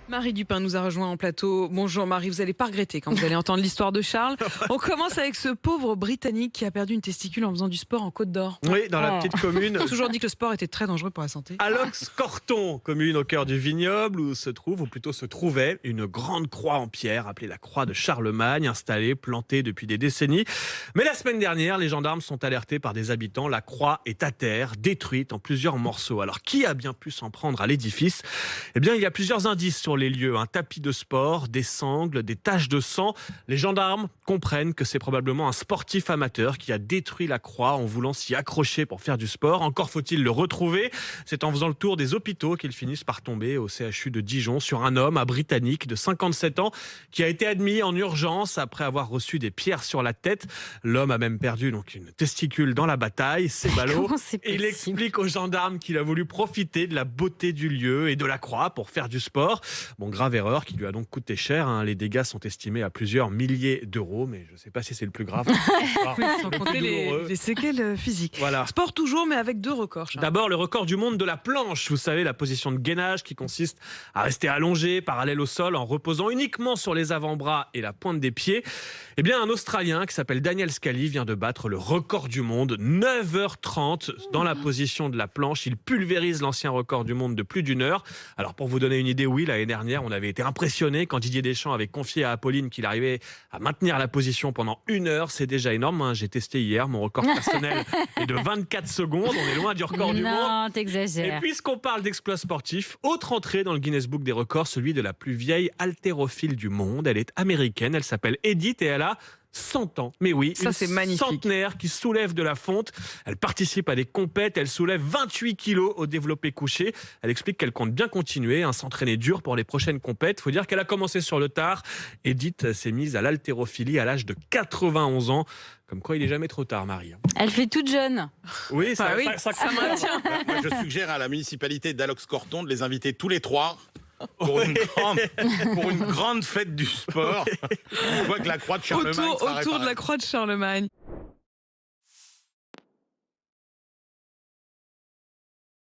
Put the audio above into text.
Marie Dupin nous a rejoint en plateau. Bonjour Marie, vous n'allez pas regretter quand vous allez entendre l'histoire de Charles. On commence avec ce pauvre Britannique qui a perdu une testicule en faisant du sport en Côte d'Or. Oui, dans la petite commune. On a toujours dit que le sport était très dangereux pour la santé. Alox-Corton, commune au cœur du vignoble où se trouve, ou plutôt se trouvait, une grande croix en pierre appelée la croix de Charlemagne, installée, plantée depuis des décennies. Mais la semaine dernière, les gendarmes sont alertés par des habitants. La croix est à terre, détruite en plusieurs morceaux. Alors, qui a bien pu s'en prendre à l'édifice ? Eh bien, il y a plusieurs indices sur les lieux. Un tapis de sport, des sangles, des taches de sang. Les gendarmes comprennent que c'est probablement un sportif amateur qui a détruit la croix en voulant s'y accrocher pour faire du sport. Encore faut-il le retrouver. C'est en faisant le tour des hôpitaux qu'ils finissent par tomber au CHU de Dijon sur un homme, un Britannique de 57 ans, qui a été admis en urgence après avoir reçu des pierres sur la tête. L'homme a même perdu donc une testicule dans la bataille. C'est ballot. Il explique aux gendarmes qu'il a voulu profiter de la beauté du lieu et de la croix pour faire du sport. Bon, grave erreur qui lui a donc coûté cher. Les dégâts sont estimés à plusieurs milliers d'euros, mais je ne sais pas si c'est le plus grave. Sans compter les séquelles physiques. Voilà. Sport toujours, mais avec deux records. Charles. D'abord, le record du monde de la planche. Vous savez, la position de gainage qui consiste à rester allongé, parallèle au sol, en reposant uniquement sur les avant-bras et la pointe des pieds. Eh bien, un Australien qui s'appelle Daniel Scally vient de battre le record du monde, 9h30 dans la position de la planche. Il pulvérise l'ancien record du monde de plus d'une heure. Alors, pour vous donner une idée, oui, l'année dernière, on avait été impressionnés quand Didier Deschamps avait confié à Apolline qu'il arrivait à maintenir la position pendant une heure. C'est déjà énorme. J'ai testé hier. Mon record personnel est de 24 secondes. On est loin du record du monde. Non, t'exagères. Et puisqu'on parle d'exploits sportifs, autre entrée dans le Guinness Book des records, celui de la plus vieille haltérophile du monde. Elle est américaine. Elle s'appelle Edith et elle a 100 ans. Mais oui, ça, c'est magnifique. Centenaire qui soulève de la fonte. Elle participe à des compètes. Elle soulève 28 kilos au développé couché. Elle explique qu'elle compte bien continuer, s'entraîner dur pour les prochaines compètes. Il faut dire qu'elle a commencé sur le tard. Edith s'est mise à l'haltérophilie à l'âge de 91 ans. Comme quoi, il n'est jamais trop tard, Marie. Elle fait toute jeune. Oui, ça maintient. Moi, je suggère à la municipalité d'Alox-Corton de les inviter tous les trois pour une grande fête du sport. On voit que la croix de Charlemagne autour de la croix de Charlemagne.